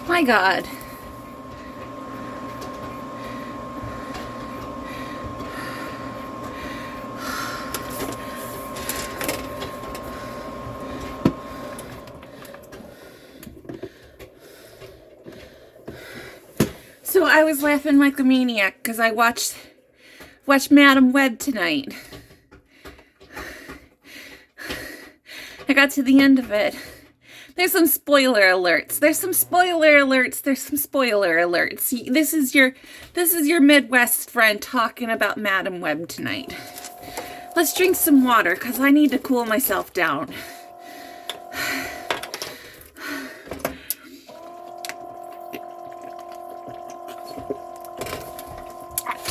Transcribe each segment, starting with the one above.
My God. So I was laughing like a maniac because I watched Madam Web tonight. I got to the end of it. There's some spoiler alerts. This is your Midwest friend talking about Madam Web tonight. Let's drink some water because I need to cool myself down.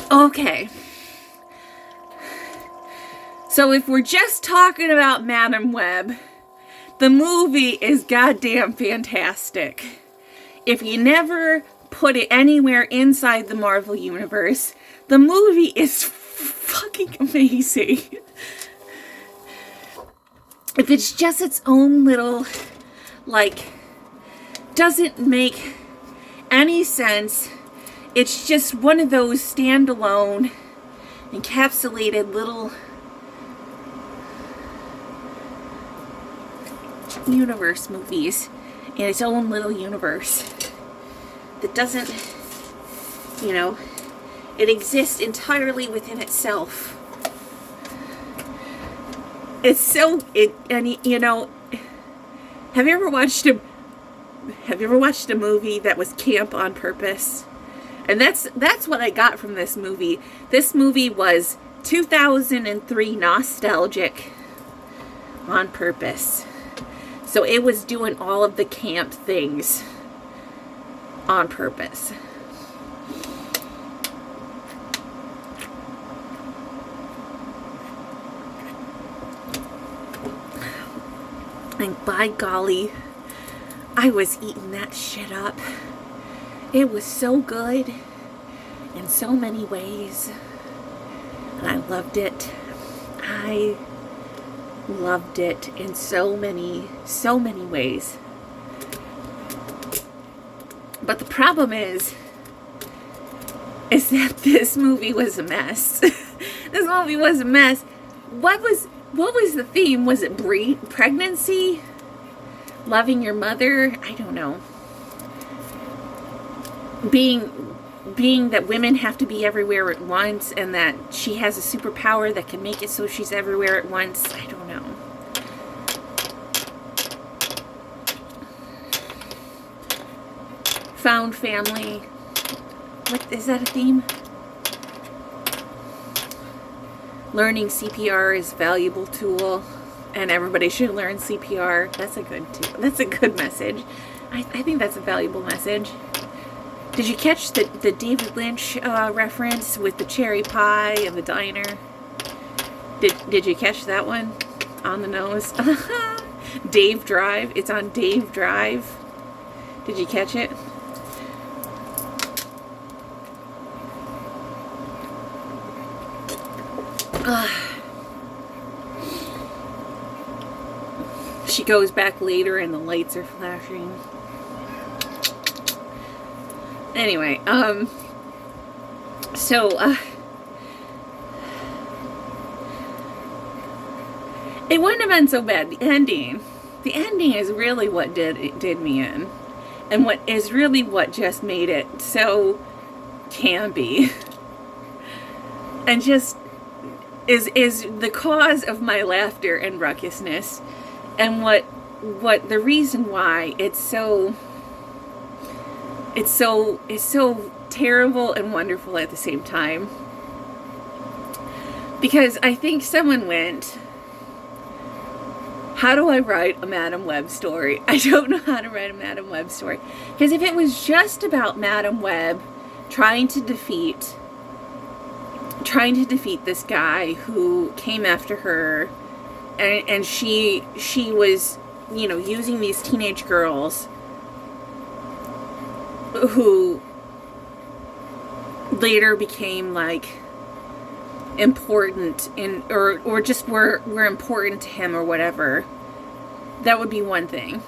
Okay. So if we're just talking about Madam Web, the movie is goddamn fantastic. If you never put it anywhere inside the Marvel Universe, the movie is fucking amazing. If it's just its own little, doesn't make any sense, it's just one of those standalone, encapsulated little universe movies in its own little universe that doesn't, it exists entirely within itself. It's so, have you ever watched a movie that was camp on purpose? And that's what I got from this movie. This movie was 2003 nostalgic on purpose. So it was doing all of the camp things on purpose. And by golly, I was eating that shit up. It was so good in so many ways. And I loved it. I loved it in so many ways. But the problem is that this movie was a mess. This movie was a mess. What was the theme? Was it pregnancy? Loving your mother? I don't know. Being that women have to be everywhere at once, and that she has a superpower that can make it so she's everywhere at once. I don't know. Found family. What is that a theme? Learning CPR is a valuable tool, and everybody should learn CPR. That's a good message. I think that's a valuable message. Did you catch the David Lynch reference with the cherry pie and the diner? Did you catch that one on the nose? Dave Drive. It's on Dave Drive. Did you catch it? She goes back later and the lights are flashing. Anyway, it wouldn't have been so bad. The ending is really what did me in, and what is really what just made it so campy, and just is the cause of my laughter and ruckusness, and what the reason why it's so terrible and wonderful at the same time. Because I think someone went, how do I write a Madam Web story? I don't know how to write a Madam Web story. Because if it was just about Madam Web trying to defeat this guy who came after her, and she was, using these teenage girls who later became important or just were important to him or whatever, that would be one thing.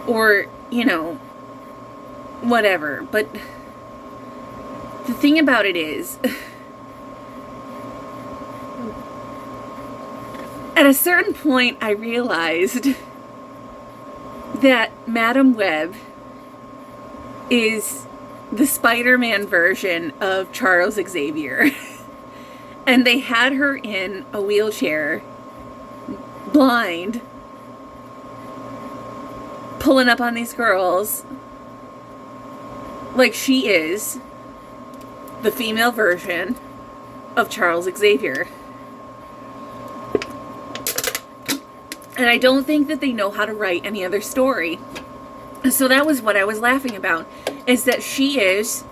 Or whatever. But the thing about it is, at a certain point, I realized that Madam Web is the Spider-Man version of Charles Xavier. And they had her in a wheelchair, blind, pulling up on these girls like she is the female version of Charles Xavier. And I don't think that they know how to write any other story. So that was what I was laughing about, is that she is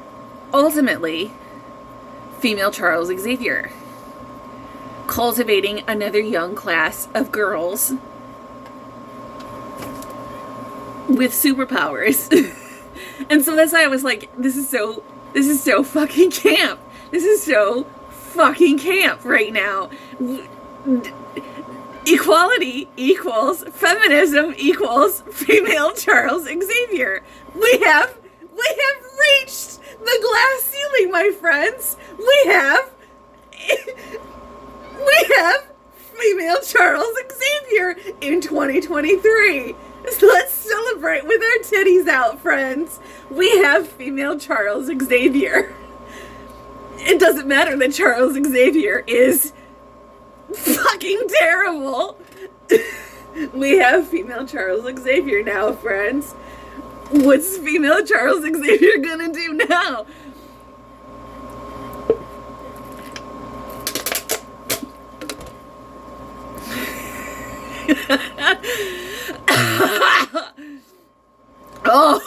ultimately female Charles Xavier, cultivating another young class of girls with superpowers. And so that's why I was like, this is so fucking camp. This is so fucking camp right now. Equality equals feminism equals female Charles Xavier. We have reached the glass ceiling, my friends. We have female Charles Xavier in 2023. So let's celebrate with our titties out, friends. We have female Charles Xavier. It doesn't matter that Charles Xavier is fucking terrible. We have female Charles Xavier now, friends. What's female Charles Xavier gonna do now? Oh.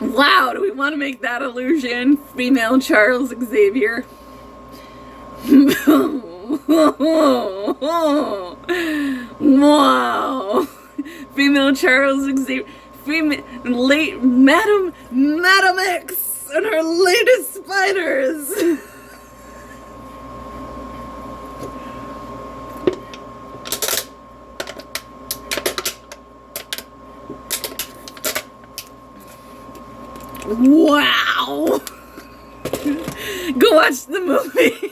Wow, do we want to make that illusion? Female Charles Xavier. Wow. Female Charles Xavier. Madam X and her latest spiders. Wow. Go watch the movie.